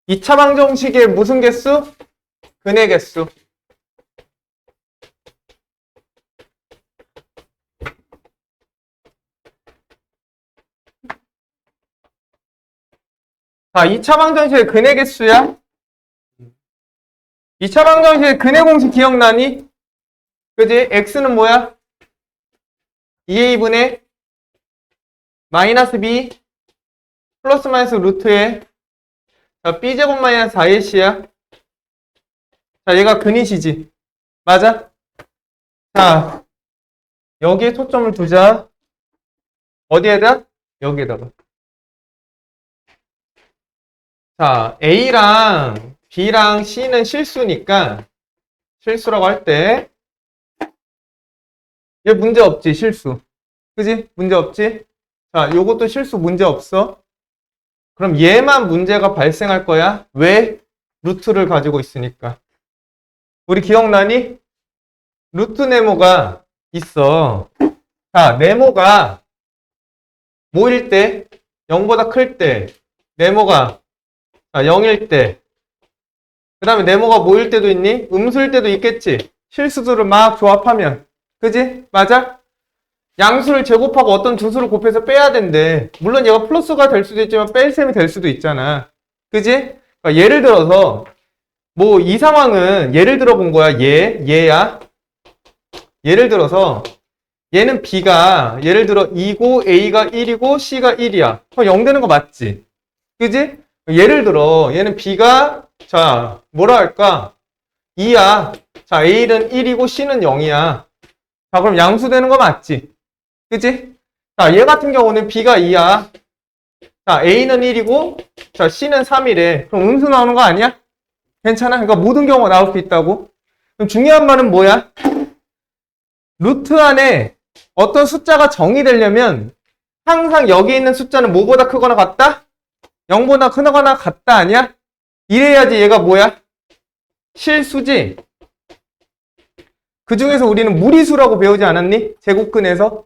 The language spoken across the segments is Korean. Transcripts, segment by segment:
2차 방정식의 무슨 개수? 근의 개수. 자, 2차 방정식의 근의 개수야. 2차 방정식의 근의 공식 기억나니? 그지? x는 뭐야? 2a분의 마이너스 b 플러스 마이너스 루트에 자, b제곱 마이너스 4ac야. 자, 얘가 근이시지. 맞아? 자, 여기에 초점을 두자. 어디에다? 여기에다가. 자, A랑 B랑 C는 실수니까 실수라고 할 때 얘 문제 없지, 실수. 그지? 문제 없지? 자, 요것도 실수 문제 없어. 그럼 얘만 문제가 발생할 거야. 왜? 루트를 가지고 있으니까. 우리 기억나니? 루트 네모가 있어. 자, 네모가 뭐일 때? 0보다 클 때. 네모가 0일 때. 그 다음에 네모가 뭐일 때도 있니? 음수일 때도 있겠지. 실수들을 막 조합하면. 그지? 맞아? 양수를 제곱하고 어떤 두 수를 곱해서 빼야 된대. 물론 얘가 플러스가 될 수도 있지만 뺄 셈이 될 수도 있잖아. 그지? 그러니까 예를 들어서 뭐 이 상황은 예를 들어 본 거야. 얘야. 예를 들어서 얘는 B가 예를 들어 2고 A가 1이고 C가 1이야. 그럼 0 되는 거 맞지? 그지? 예를 들어 얘는 B가 자 뭐라 할까? 2야. 자 A는 1이고 C는 0이야. 자 그럼 양수 되는 거 맞지? 그지? 자 얘 같은 경우는 B가 2야. 자 A는 1이고 자 C는 3이래. 그럼 음수 나오는 거 아니야? 괜찮아? 그러니까 모든 경우가 나올 수 있다고. 그럼 중요한 말은 뭐야? 루트 안에 어떤 숫자가 정의되려면 항상 여기 있는 숫자는 뭐보다 크거나 같다? 0보다 크거나 같다 아니야? 이래야지 얘가 뭐야? 실수지? 그 중에서 우리는 무리수라고 배우지 않았니? 제곱근에서.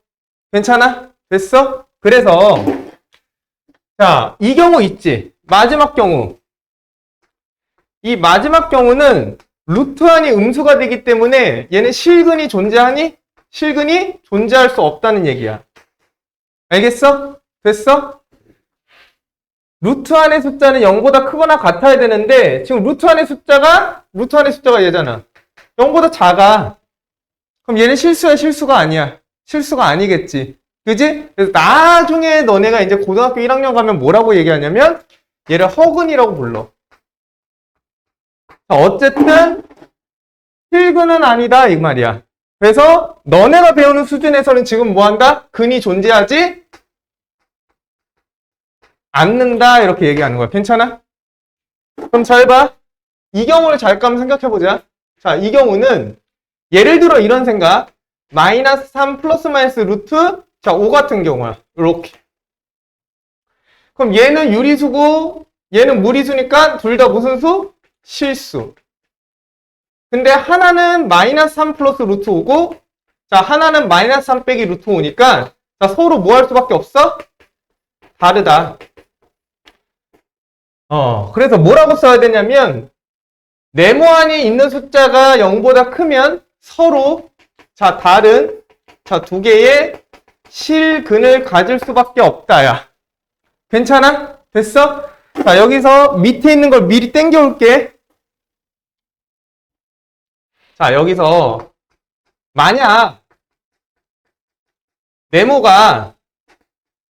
괜찮아? 됐어? 그래서 자, 이 경우 있지? 마지막 경우. 이 마지막 경우는 루트 안이 음수가 되기 때문에 얘는 실근이 존재하니? 실근이 존재할 수 없다는 얘기야. 알겠어? 됐어? 루트 안의 숫자는 0보다 크거나 같아야 되는데 지금 루트 안의 숫자가 얘잖아. 0보다 작아. 그럼 얘는 실수야, 실수가 아니야? 실수가 아니겠지. 그지? 그래서 나중에 너네가 이제 고등학교 1학년 가면 뭐라고 얘기하냐면 얘를 허근이라고 불러. 자, 어쨌든 실근은 아니다 이 말이야. 그래서 너네가 배우는 수준에서는 지금 뭐한다? 근이 존재하지 않는다 이렇게 얘기하는 거야. 괜찮아? 그럼 잘 봐. 이 경우를 잠깐 생각해보자. 자, 이 경우는 예를 들어 이런 생각. 마이너스 3 플러스 마이너스 루트 자, 5 같은 경우야. 이렇게. 그럼 얘는 유리수고 얘는 무리수니까 둘 다 무슨 수? 실수. 근데 하나는 마이너스 3 플러스 루트 5고 자, 하나는 마이너스 3 빼기 루트 5니까 자, 서로 뭐 할 수밖에 없어? 다르다. 그래서 뭐라고 써야 되냐면 네모 안에 있는 숫자가 0보다 크면 서로 자, 다른 자, 두 개의 실근을 가질 수밖에 없다야. 괜찮아? 됐어? 자, 여기서 밑에 있는 걸 미리 땡겨 올게. 자, 여기서 만약 네모가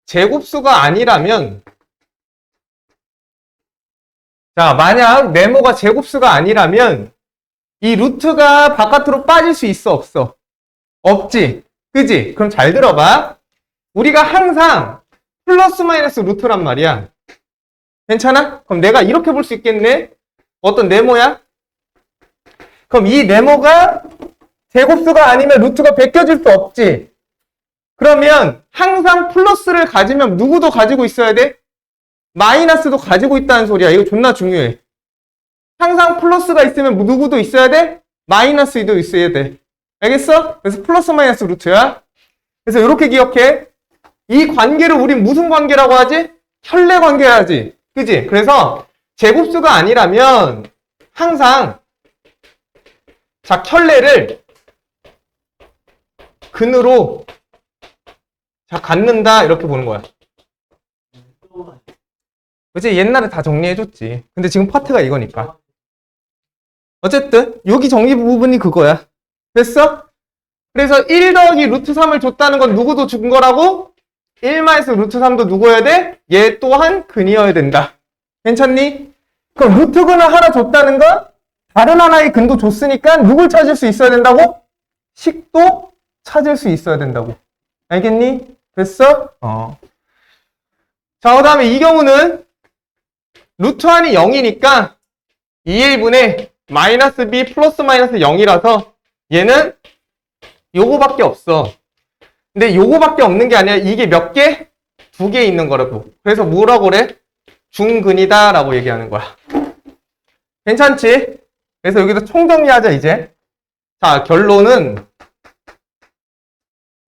제곱수가 아니라면 자, 만약 네모가 제곱수가 아니라면 이 루트가 바깥으로 빠질 수 있어, 없어? 없지? 그지? 그럼 잘 들어봐. 우리가 항상 플러스 마이너스 루트란 말이야. 괜찮아? 그럼 내가 이렇게 볼 수 있겠네? 어떤 네모야? 그럼 이 네모가 제곱수가 아니면 루트가 베껴질 수 없지? 그러면 항상 플러스를 가지면 누구도 가지고 있어야 돼? 마이너스도 가지고 있다는 소리야. 이거 존나 중요해. 항상 플러스가 있으면 누구도 있어야 돼? 마이너스도 있어야 돼. 알겠어? 그래서 플러스 마이너스 루트야. 그래서 이렇게 기억해. 이 관계를 우린 무슨 관계라고 하지? 혈내 관계라지. 그지? 그래서 제곱수가 아니라면 항상 자, 켤레를 근으로 자, 갖는다 이렇게 보는 거야. 그치? 옛날에 다 정리해줬지. 근데 지금 파트가 이거니까. 어쨌든 여기 정리 부분이 그거야. 됐어? 그래서 1 더하기 루트 3을 줬다는 건 누구도 준 거라고? 1마이너스 루트 3도 누구여야 돼? 얘 또한 근이어야 된다. 괜찮니? 그럼 루트 근을 하나 줬다는 건 다른 하나의 근도 줬으니까 누굴 찾을 수 있어야 된다고? 식도 찾을 수 있어야 된다고. 알겠니? 됐어? 자, 그 다음에 이 경우는 루트 안이 0이니까 2A분의 마이너스 B 플러스 마이너스 0이라서 얘는 요거밖에 없어. 근데 요거밖에 없는 게 아니라 이게 몇 개? 2개 있는 거라고. 그래서 뭐라고 그래? 중근이다 라고 얘기하는 거야. 괜찮지? 그래서 여기서 총정리하자 이제. 자, 결론은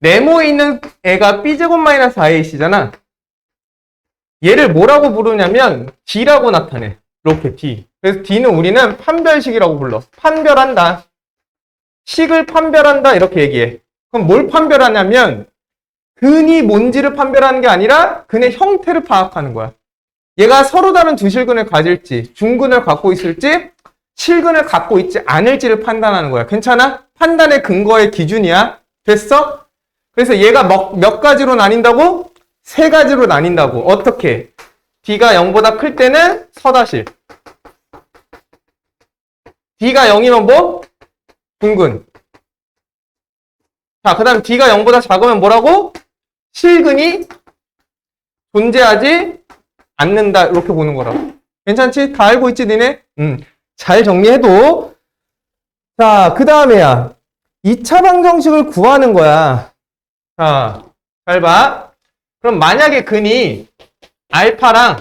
네모에 있는 애가 B제곱 마이너스 4AC잖아. 얘를 뭐라고 부르냐면 D라고 나타내. 이렇게 D. 그래서 D는 우리는 판별식이라고 불러. 판별한다. 식을 판별한다 이렇게 얘기해. 그럼 뭘 판별하냐면 근이 뭔지를 판별하는 게 아니라 근의 형태를 파악하는 거야. 얘가 서로 다른 두 실근을 가질지 중근을 갖고 있을지 실근을 갖고 있지 않을지를 판단하는 거야. 괜찮아? 판단의 근거의 기준이야. 됐어? 그래서 얘가 몇 가지로 나뉜다고? 3가지로 나뉜다고. 어떻게? D가 0보다 클 때는 서다실. D가 0이면 뭐? 중근. 자, 그 다음 D가 0보다 작으면 뭐라고? 실근이 존재하지 않는다. 이렇게 보는 거라고. 괜찮지? 다 알고 있지, 니네? 잘 정리해도. 자, 그 다음에야. 2차 방정식을 구하는 거야. 자, 잘 봐. 그럼 만약에 근이 알파랑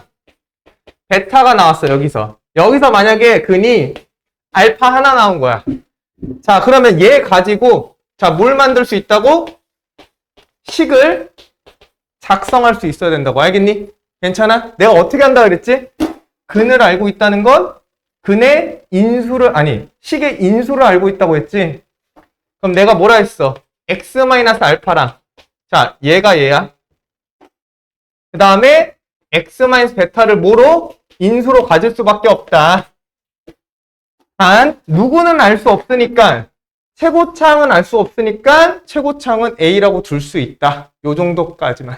베타가 나왔어, 여기서. 여기서 만약에 근이 알파 하나 나온 거야. 자, 그러면 얘 가지고, 자, 뭘 만들 수 있다고? 식을 작성할 수 있어야 된다고. 알겠니? 괜찮아? 내가 어떻게 한다 그랬지? 근을 알고 있다는 건 근의 인수를, 아니, 식의 인수를 알고 있다고 했지? 그럼 내가 뭐라 했어? x-알파랑. 자, 얘가 얘야. 그 다음에 x-베타를 뭐로? 인수로 가질 수밖에 없다. 단, 누구는 알 수 없으니까, 최고창은 알 수 없으니까, 최고창은 A라고 둘 수 있다. 요 정도까지만.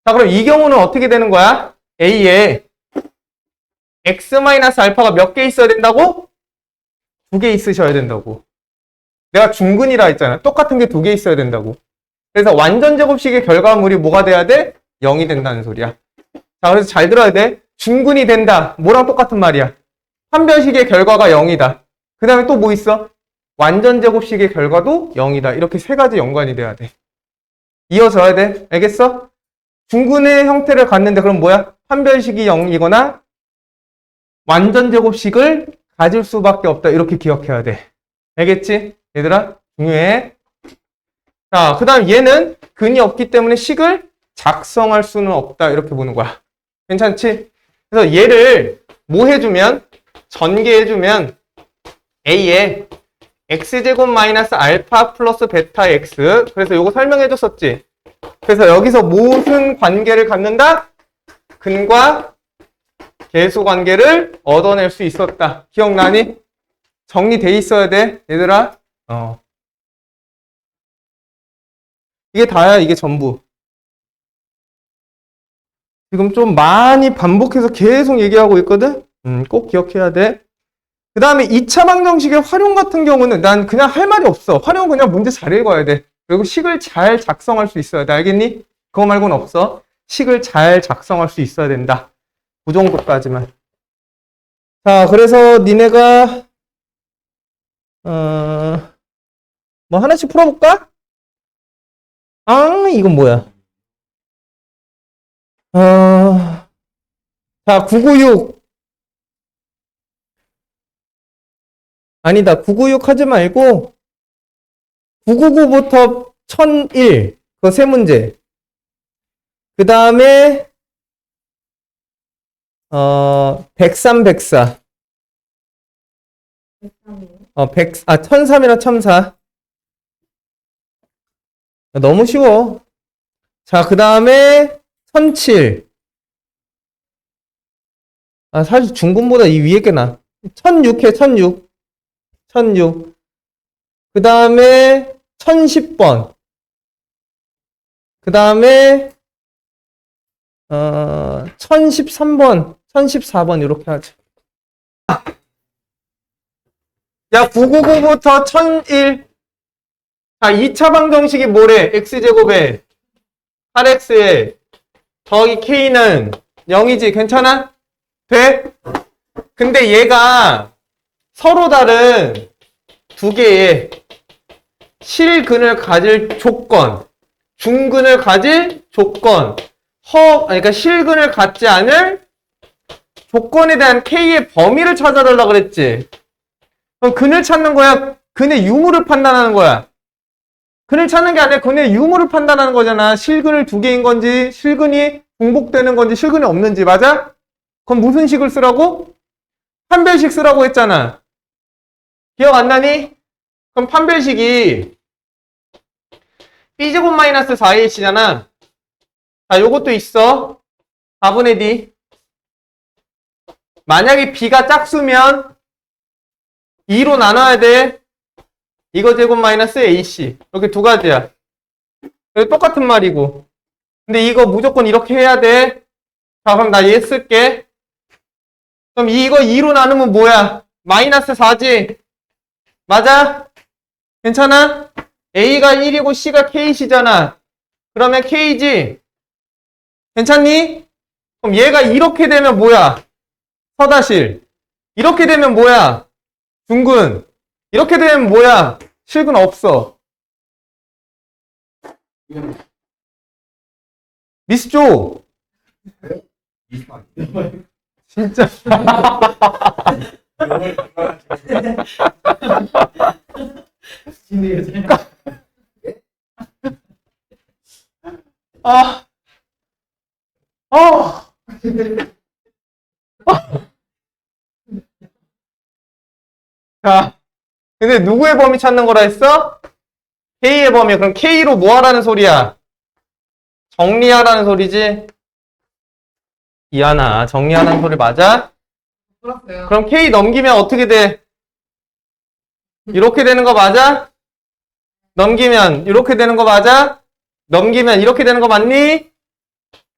자, 그럼 이 경우는 어떻게 되는 거야? A에 x-알파가 몇 개 있어야 된다고? 2개 있으셔야 된다고. 내가 중근이라 했잖아. 똑같은 게 2개 있어야 된다고. 그래서 완전 제곱식의 결과물이 뭐가 돼야 돼? 0이 된다는 소리야. 자, 그래서 잘 들어야 돼. 중근이 된다. 뭐랑 똑같은 말이야? 판별식의 결과가 0이다. 그 다음에 또 뭐 있어? 완전 제곱식의 결과도 0이다. 이렇게 3가지 연관이 돼야 돼. 이어져야 돼. 알겠어? 중근의 형태를 갖는데 그럼 뭐야? 판별식이 0이거나 완전 제곱식을 가질 수밖에 없다. 이렇게 기억해야 돼. 알겠지? 얘들아, 중요해. 자, 그 다음 얘는 근이 없기 때문에 식을 작성할 수는 없다. 이렇게 보는 거야. 괜찮지? 그래서 얘를 뭐 해주면? 전개해주면 A에 x제곱 마이너스 알파 플러스 베타 x. 그래서 요거 설명해줬었지? 그래서 여기서 무슨 관계를 갖는다? 근과 계수 관계를 얻어낼 수 있었다. 기억나니? 정리돼 있어야 돼, 얘들아. 이게 다야, 이게 전부. 지금 좀 많이 반복해서 계속 얘기하고 있거든? 꼭 기억해야 돼. 그 다음에 2차 방정식의 활용 같은 경우는 난 그냥 할 말이 없어. 활용은 그냥 문제 잘 읽어야 돼. 그리고 식을 잘 작성할 수 있어야 돼. 알겠니? 그거 말고는 없어. 식을 잘 작성할 수 있어야 된다. 그 정도까지만. 자, 그래서 니네가 뭐 하나씩 풀어볼까? 이건 뭐야? 자, 996. 아니다. 996 하지 말고 999부터 1001. 그거 세 문제. 그 다음에 103, 104. 1003이랑 1004. 너무 쉬워. 자, 그 다음에 1007. 사실 중근보다 이 위에 게 나. 1006 해, 1006. 1006. 그 다음에 1010번. 그 다음에 1013번, 1014번 이렇게 하자. 야, 999부터 1001. 자, 2차 방정식이 뭐래? x제곱에 8x에 더하기 k는 0이지. 괜찮아? 돼? 근데 얘가 서로 다른 두 개의 실근을 가질 조건, 중근을 가질 조건, 그러니까 실근을 갖지 않을 조건에 대한 k의 범위를 찾아달라 그랬지. 그럼 근을 찾는 거야? 근의 유무를 판단하는 거야? 근을 찾는 게 아니라 근의 유무를 판단하는 거잖아. 실근을 두 개인 건지, 실근이 중복되는 건지, 실근이 없는지, 맞아? 그럼 무슨 식을 쓰라고? 판별식 쓰라고 했잖아. 기억 안 나니? 그럼 판별식이 b제곱 마이너스 4ac잖아. 자, 요것도 있어. 4분의 d. 만약에 b가 짝수면 2로 나눠야 돼. 이거 제곱 마이너스 ac. 이렇게 두 가지야. 똑같은 말이고. 근데 이거 무조건 이렇게 해야 돼. 자, 그럼 나 얘 쓸게. 그럼 이거 2로 나누면 뭐야? 마이너스 4지? 맞아? 괜찮아? a가 1이고 c가 k시잖아. 그러면 k지? 괜찮니? 그럼 얘가 이렇게 되면 뭐야? 서다실. 이렇게 되면 뭐야? 중근. 이렇게 되면 뭐야? 실근 없어. 미스조. 진짜. 아. 자, 근데 누구의 범위 찾는 거라 했어? K의 범위. 그럼 K로 뭐 하라는 소리야? 정리하라는 소리지? 이하나, 정리하라는 소리 맞아? 풀었어요. 그럼 K 넘기면 어떻게 돼? 이렇게 되는 거 맞아? 넘기면 이렇게 되는 거 맞아? 넘기면 이렇게 되는 거 맞니?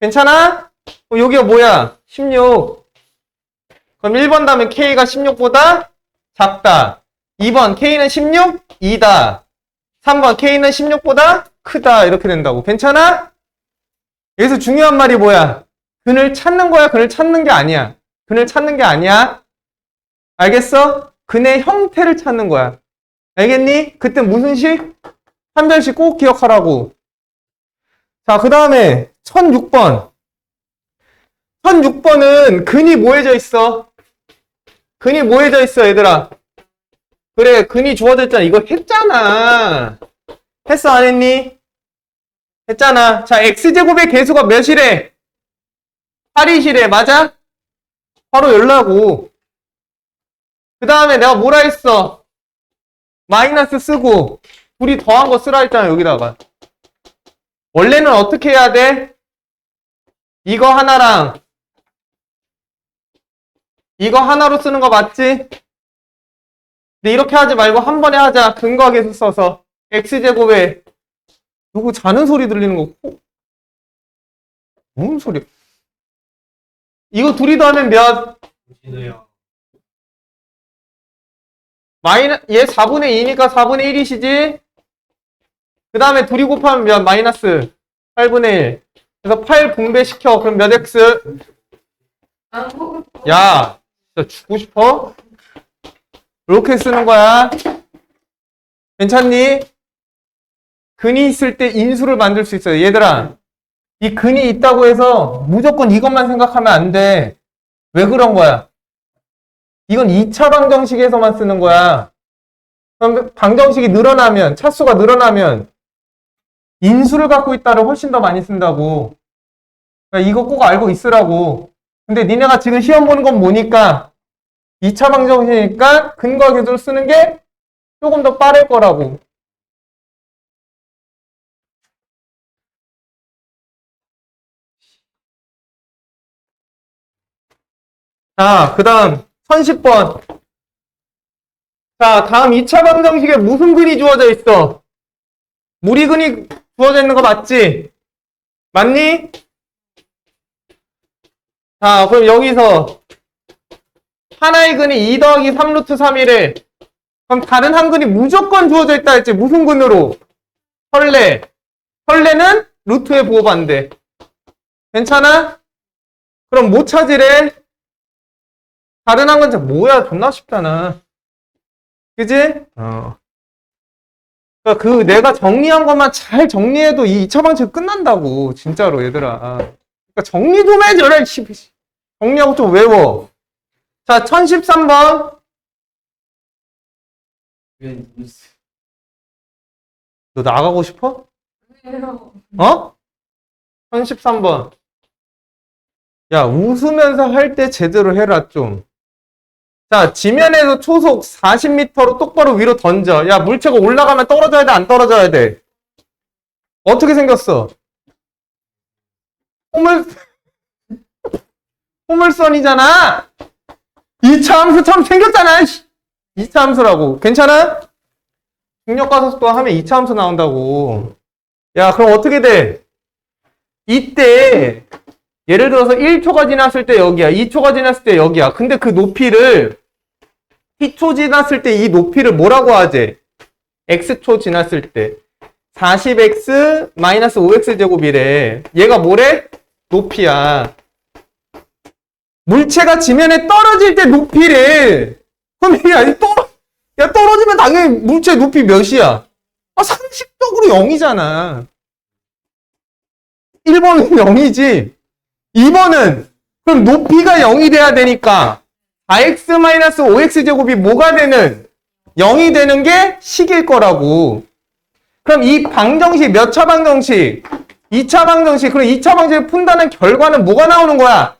괜찮아? 여기가 뭐야? 16. 그럼 1번 다음에 K가 16보다 작다. 2번 K는 16? 2다. 3번 K는 16보다 크다. 이렇게 된다고. 괜찮아? 여기서 중요한 말이 뭐야? 근을 찾는 거야? 근을 찾는 게 아니야. 근을 찾는 게 아니야. 알겠어? 근의 형태를 찾는 거야. 알겠니? 그때 무슨 식? 판별식 꼭 기억하라고. 자, 그 다음에 1006번. 1006번은 근이 뭐해져 있어? 근이 뭐해져 있어, 얘들아? 그래, 근이 주어져 있잖아. 이거 했잖아. 했어, 안 했니? 했잖아. 자, x제곱의 개수가 몇이래? 8이시래. 맞아? 바로 열라고. 그 다음에 내가 뭐라 했어? 마이너스 쓰고 둘이 더한 거 쓰라 했잖아, 여기다가. 원래는 어떻게 해야 돼? 이거 하나랑 이거 하나로 쓰는 거 맞지? 근데 이렇게 하지 말고 한 번에 하자. 근거와 계수 써서. x제곱에 누구 자는 소리 들리는 거. 무슨 소리? 이거 둘이 더하면 몇? 얘 4분의 2니까 4분의 1이시지? 그 다음에 둘이 곱하면 몇? 마이너스 8분의 1. 그래서 8 분배시켜. 그럼 몇 x? 야, 진짜 죽고 싶어? 이렇게 쓰는 거야. 괜찮니? 근이 있을 때 인수를 만들 수 있어요. 얘들아, 이 근이 있다고 해서 무조건 이것만 생각하면 안 돼. 왜 그런 거야? 이건 2차 방정식에서만 쓰는 거야. 그럼 방정식이 늘어나면, 차수가 늘어나면 인수를 갖고 있다를 훨씬 더 많이 쓴다고. 그러니까 이거 꼭 알고 있으라고. 근데 니네가 지금 시험 보는 건 뭐니까? 2차 방정식이니까 근과 계수를 쓰는 게 조금 더 빠를 거라고. 자, 그 다음 1010번. 자, 다음 2차 방정식에 무슨 근이 주어져 있어? 무리근이 주어져 있는 거 맞지? 맞니? 자, 그럼 여기서 하나의 근이 2 더하기 3 루트 3이래. 그럼 다른 한 근이 무조건 주어져 있다 했지. 무슨 근으로? 설레. 설레는 루트의 부호반대. 괜찮아? 그럼 뭐 찾으래? 다른 한 근자 뭐야? 존나 쉽잖아. 그지? 그러니까 그 내가 정리한 것만 잘 정리해도 이 2차 방식 끝난다고. 진짜로 얘들아. 그러니까 정리 좀 해줘라. 정리하고 좀 외워. 자, 1013번. 너 나가고 싶어? 어? 1013번. 야, 웃으면서 할 때 제대로 해라, 좀. 자, 지면에서 초속 40m로 똑바로 위로 던져. 야, 물체가 올라가면 떨어져야 돼, 안 떨어져야 돼? 어떻게 생겼어? 포물선이잖아. 2차 함수처럼 생겼잖아. 2차 함수라고. 괜찮아? 중력가속도 하면 2차 함수 나온다고. 야, 그럼 어떻게 돼? 이때 예를 들어서 1초가 지났을 때 여기야. 2초가 지났을 때 여기야. 근데 그 높이를 t초 지났을 때 이 높이를 뭐라고 하지? x초 지났을 때 40x 5x 제곱이래. 얘가 뭐래? 높이야. 물체가 지면에 떨어질 때 높이래. 그럼 야, 떨어지면 당연히 물체 높이 몇이야? 상식적으로 0이잖아. 1번은 0이지. 2번은 그럼 높이가 0이 돼야 되니까 4x-5x 제곱이 뭐가 되는? 0이 되는 게 식일 거라고. 그럼 이 방정식 몇 차 방정식? 2차 방정식. 그럼 2차 방정식을 푼다는 결과는 뭐가 나오는 거야?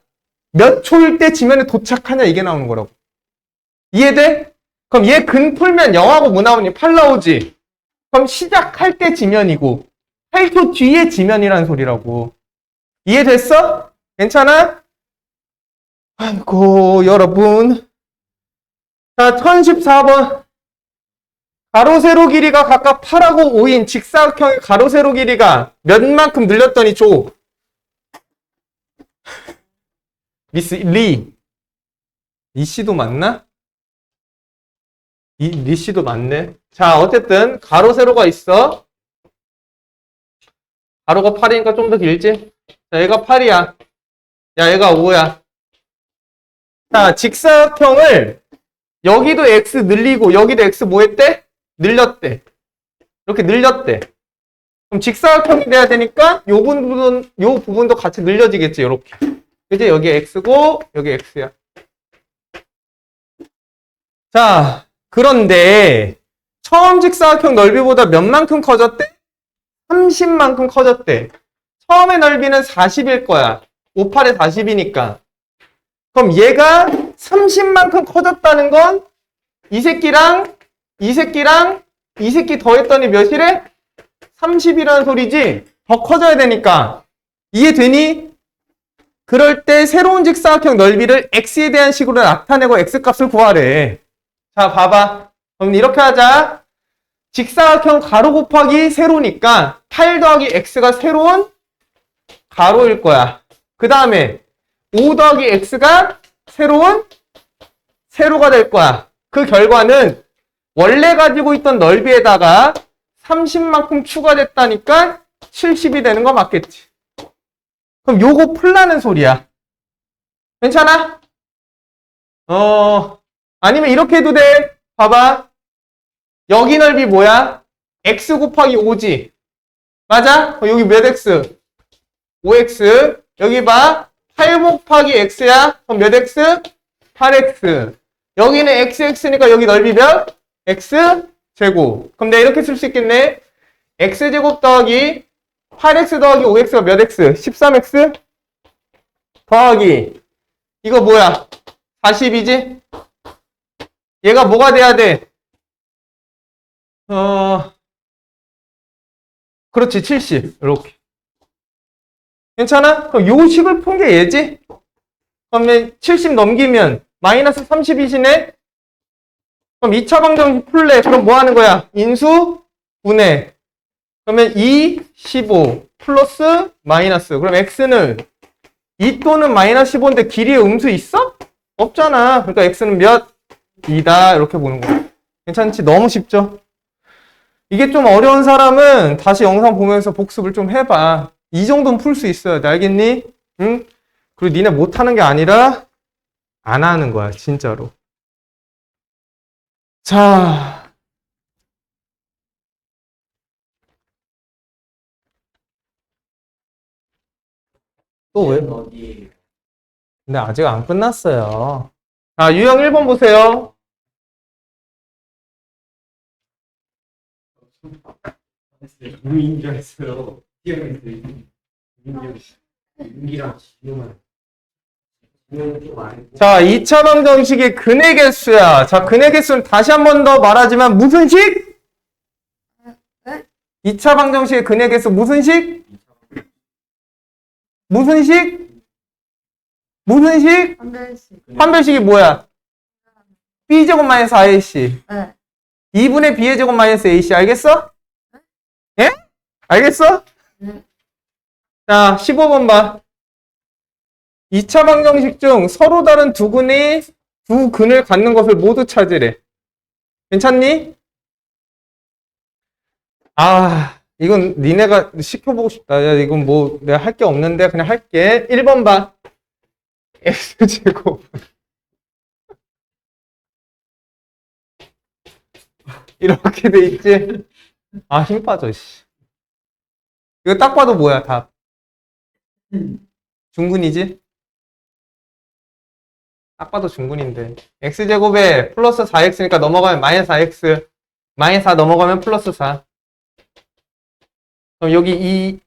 몇 초일 때 지면에 도착하냐 이게 나오는 거라고. 이해돼? 그럼 얘 근 풀면 0하고 뭐 나오니? 8 나오지. 그럼 시작할 때 지면이고 8초 뒤에 지면이라는 소리라고. 이해됐어? 괜찮아? 아이고 여러분. 자, 1014번. 가로 세로 길이가 각각 8하고 5인 직사각형의 가로 세로 길이가 몇만큼 늘렸더니 줘. 미스 리 씨도 맞나? 리 씨도 맞네. 자, 어쨌든 가로 세로가 있어. 가로가 8이니까 좀 더 길지? 자, 얘가 8이야. 야, 얘가 5야. 자, 직사각형을 여기도 x 늘리고 여기도 x 뭐 했대? 늘렸대. 이렇게 늘렸대. 그럼 직사각형이 돼야 되니까 요 부분도 같이 늘려지겠지, 이렇게. 그지? 여기 x고 여기 x야. 자, 그런데 처음 직사각형 넓이보다 몇만큼 커졌대? 30만큼 커졌대. 처음의 넓이는 40일 거야. 58에 40이니까. 그럼 얘가 30만큼 커졌다는 건 이 새끼랑 이 새끼 더했더니 몇이래? 30이라는 소리지? 더 커져야 되니까. 이해되니? 그럴 때 새로운 직사각형 넓이를 x에 대한 식으로 나타내고 x값을 구하래. 자, 봐봐. 그럼 이렇게 하자. 직사각형 가로 곱하기 세로니까 8 더하기 x가 새로운 가로일 거야. 그 다음에 5 더하기 x가 새로운 세로가 될 거야. 그 결과는 원래 가지고 있던 넓이에다가 30만큼 추가됐다니까 70이 되는 거 맞겠지. 그럼 요거 풀라는 소리야. 괜찮아? 아니면 이렇게 해도 돼. 봐봐. 여기 넓이 뭐야? x 곱하기 5지. 맞아? 여기 몇 x? 5x. 여기 봐. 8 곱하기 x야. 그럼 몇 x? 8x. 여기는 xx니까 여기 넓이 몇? x 제곱. 그럼 내가 이렇게 쓸 수 있겠네. x제곱 더하기 8x 더하기 5x가 몇 x? 13x 더하기 이거 뭐야? 40이지? 얘가 뭐가 돼야 돼? 그렇지, 70. 이렇게. 괜찮아? 그럼 요 식을 푼 게 얘지? 그러면 70 넘기면 마이너스 30이시네? 그럼 2차 방정식 풀래. 그럼 뭐 하는 거야? 인수, 분해. 그러면 2, 15 플러스 마이너스. 그럼 x는 2 또는 마이너스 15인데 길이에 음수 있어? 없잖아. 그러니까 x는 몇? 2다. 이렇게 보는 거야. 괜찮지? 너무 쉽죠? 이게 좀 어려운 사람은 다시 영상 보면서 복습을 좀 해봐. 이 정도는 풀 수 있어야 돼. 알겠니? 응? 그리고 니네 못하는 게 아니라 안 하는 거야. 진짜로. 자. 또 왜? 근데 아직 안 끝났어요. 자, 유형 1번 보세요. 유인 줄 알았어요. 윤기랑 지금은 자, 2차 방정식의 근의 개수야. 자, 근의 개수는 다시 한 번 더 말하지만 무슨 식? 네? 2차 방정식의 근의 개수 무슨 식? 무슨 식? 무슨 식? 한별씩. 판별식이 뭐야? b제곱 마이너스 4ac. 네. 2분의 b의 제곱 마이너스 ac. 알겠어? 예? 알겠어? 네. 자, 15번 봐. 2차 방정식 중 서로 다른 두 근을 갖는 것을 모두 찾으래. 괜찮니? 아, 이건 니네가 시켜보고 싶다. 야, 이건 뭐 내가 할 게 없는데 그냥 할게. 1번 봐. x제곱. 이렇게 돼 있지? 아, 힘 빠져, 씨. 이거 딱 봐도 뭐야, 답. 중근이지? 딱 봐도 중근인데. x제곱에 플러스 4x니까 넘어가면 마이너스 4x. 마이너스 4 넘어가면 플러스 4. 그럼 여기 이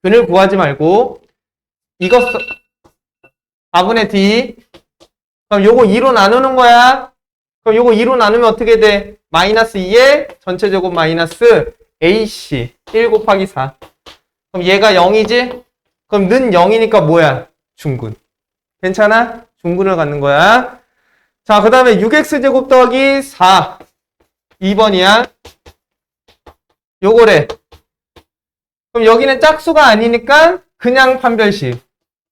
근을 구하지 말고 이거 4분의 d. 그럼 요거 2로 나누는 거야. 그럼 요거 2로 나누면 어떻게 돼? 마이너스 2에 전체 제곱 마이너스 ac 1 곱하기 4. 그럼 얘가 0이지? 그럼 는 0이니까 뭐야? 중근. 괜찮아? 중근을 갖는 거야. 자, 그 다음에 6x제곱 더하기 4. 2번이야. 요거래. 그럼 여기는 짝수가 아니니까 그냥 판별식.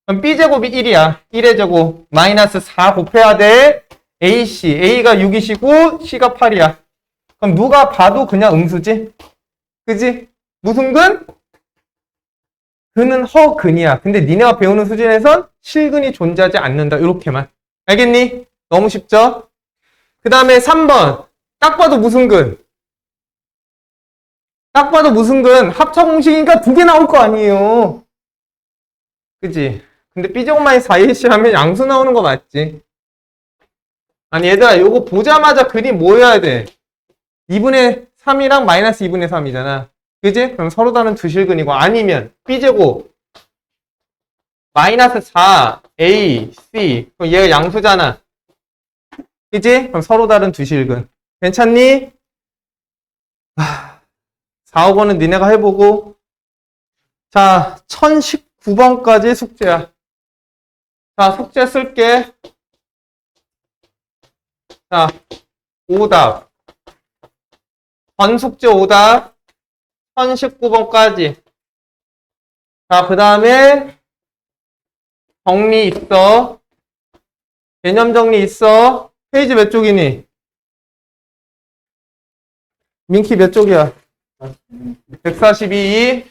그럼 b제곱이 1이야. 1의 제곱 마이너스 4 곱해야 돼. ac. a가 6이시고 c가 8이야. 그럼 누가 봐도 그냥 음수지? 그지? 무슨 근? 근은 허근이야. 근데 니네가 배우는 수준에선 실근이 존재하지 않는다. 이렇게만. 알겠니? 너무 쉽죠? 그 다음에 3번. 딱 봐도 무슨 근? 딱 봐도 무슨 근? 합차 공식이니까 두 개 나올 거 아니에요. 그지? 근데 b제곱 마이너스 4ac 하면 양수 나오는 거 맞지? 아니 얘들아 요거 보자마자 근이 뭐여야 돼? 2분의 3이랑 마이너스 2분의 3이잖아. 그지? 그럼 서로 다른 두 실근이고 아니면 b제곱 마이너스 4a c 그럼 얘가 양수잖아. 그지? 그럼 서로 다른 두 실근. 괜찮니? 4, 5번은 니네가 해보고. 자, 1019번까지 숙제야. 자, 숙제 쓸게. 자, 오답. 전숙제 오답. 1019번까지. 자, 그 다음에 정리 있어. 개념 정리 있어. 페이지 몇 쪽이니? 민키 몇 쪽이야? 142.